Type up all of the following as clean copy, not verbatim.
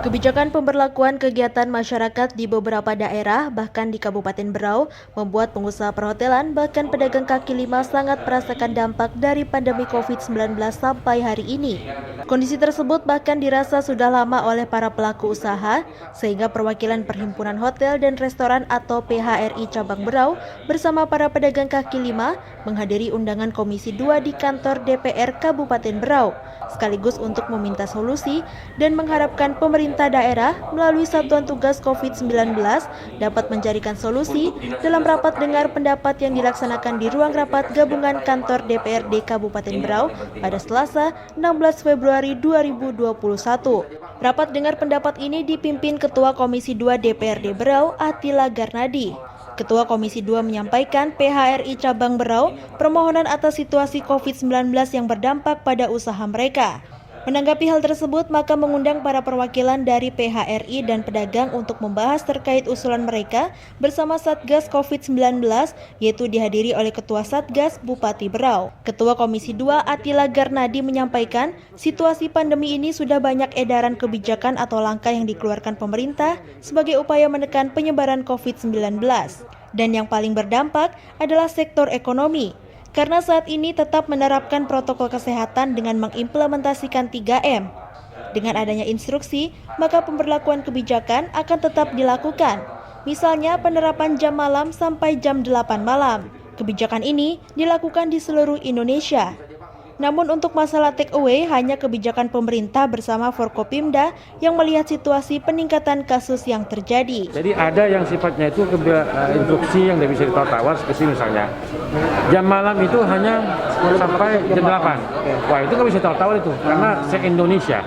Kebijakan pemberlakuan kegiatan masyarakat di beberapa daerah, bahkan di Kabupaten Berau, membuat pengusaha perhotelan bahkan pedagang kaki lima sangat merasakan dampak dari pandemi COVID-19 sampai hari ini. Kondisi tersebut bahkan dirasa sudah lama oleh para pelaku usaha, sehingga perwakilan Perhimpunan Hotel dan Restoran atau PHRI Cabang Berau bersama para pedagang kaki lima menghadiri undangan Komisi 2 di kantor DPR Kabupaten Berau, sekaligus untuk meminta solusi dan mengharapkan pemerintah daerah melalui Satuan Tugas COVID-19 dapat mencarikan solusi dalam rapat dengar pendapat yang dilaksanakan di ruang rapat gabungan kantor DPRD Kabupaten Berau pada Selasa 16 Februari 2021. Rapat dengar pendapat ini dipimpin Ketua Komisi 2 DPRD Berau, Attila Garnadi. Ketua Komisi 2 menyampaikan PHRI Cabang Berau permohonan atas situasi COVID-19 yang berdampak pada usaha mereka. Menanggapi hal tersebut, maka mengundang para perwakilan dari PHRI dan pedagang untuk membahas terkait usulan mereka bersama Satgas COVID-19, yaitu dihadiri oleh Ketua Satgas Bupati Berau. Ketua Komisi 2 Attila Garnadi menyampaikan, situasi pandemi ini sudah banyak edaran kebijakan atau langkah yang dikeluarkan pemerintah sebagai upaya menekan penyebaran COVID-19. Dan yang paling berdampak adalah sektor ekonomi. Karena saat ini tetap menerapkan protokol kesehatan dengan mengimplementasikan 3M. Dengan adanya instruksi, maka pemberlakuan kebijakan akan tetap dilakukan. Misalnya penerapan jam malam sampai jam 8 malam. Kebijakan ini dilakukan di seluruh Indonesia. Namun untuk masalah take away hanya kebijakan pemerintah bersama Forkopimda yang melihat situasi peningkatan kasus yang terjadi. Jadi ada yang sifatnya itu instruksi yang tidak bisa ditawar-tawar, seperti misalnya jam malam itu hanya sampai jam 8. Wah, itu nggak bisa ditawar-tawar itu karena se-Indonesia.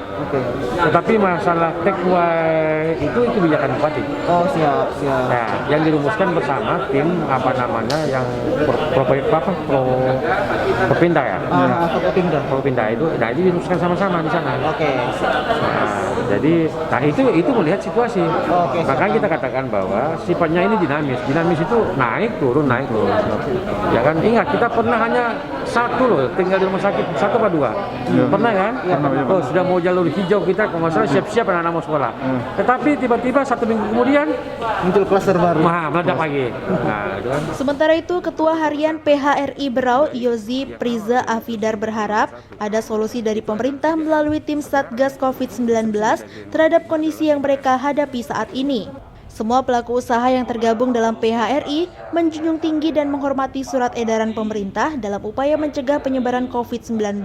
Tetapi masalah take away itu kebijakan bupati. Oh, siap. Nah, yang dirumuskan bersama tim yang Propinda ya. Propinda itu, nah ini dirumuskan sama-sama di sana. Jadi itu melihat situasi. Makanya kita katakan bahwa sifatnya ini dinamis. Dinamis itu naik turun. Ya kan, ingat kita pernah hanya satu loh tinggal di rumah sakit, 1 apa 2. Pernah kan? Oh, sudah mau jalur hijau kita, kalau nggak salah siap-siap anak-anak mau sekolah. Tetapi tiba-tiba 1 minggu kemudian muncul klaster baru. Meledak lagi. Nah, itu kan. Sementara itu, Ketua Harian PHRI Berau, Yozi Priza Afidar berharap ada solusi dari pemerintah melalui tim Satgas COVID-19 terhadap kondisi yang mereka hadapi saat ini. Semua pelaku usaha yang tergabung dalam PHRI menjunjung tinggi dan menghormati surat edaran pemerintah dalam upaya mencegah penyebaran COVID-19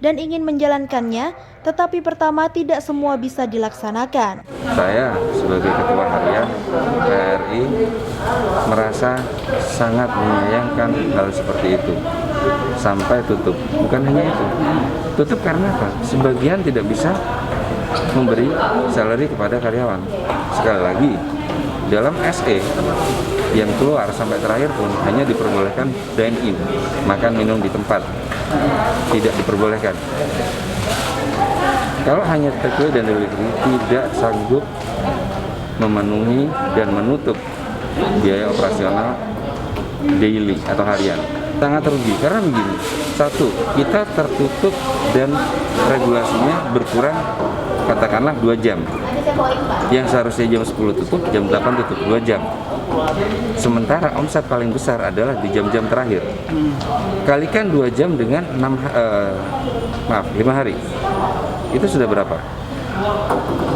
dan ingin menjalankannya, tetapi pertama tidak semua bisa dilaksanakan. Saya sebagai Ketua Harian PHRI merasa sangat menyayangkan hal seperti itu. Sampai tutup, bukan hanya itu. Tutup karena apa? Sebagian tidak bisa memberi salary kepada karyawan. Sekali lagi, dalam SE yang keluar sampai terakhir pun hanya diperbolehkan dine-in, makan minum di tempat, tidak diperbolehkan. Kalau hanya take-away dan delivery tidak sanggup memenuhi dan menutup biaya operasional daily atau harian. Sangat rugi karena begini, satu, kita tertutup dan regulasinya berkurang katakanlah 2 jam. Yang seharusnya jam 10 tutup, jam 8 tutup, 2 jam. Sementara omset paling besar adalah di jam-jam terakhir. Kalikan 2 jam dengan 5 hari. Itu sudah berapa?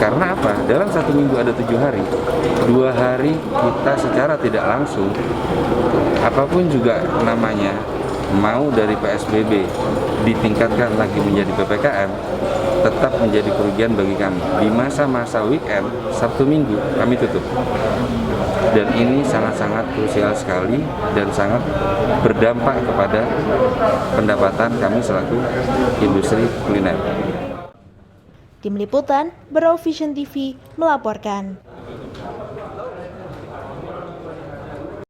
Karena apa? Dalam 1 minggu ada 7 hari. 2 hari kita secara tidak langsung, apapun juga namanya, mau dari PSBB ditingkatkan lagi menjadi PPKM, tetap menjadi kerugian bagi kami. Di masa-masa weekend, Sabtu Minggu, kami tutup. Dan ini sangat-sangat krusial sekali dan sangat berdampak kepada pendapatan kami selaku industri kuliner. Tim Liputan, Berau Vision TV melaporkan.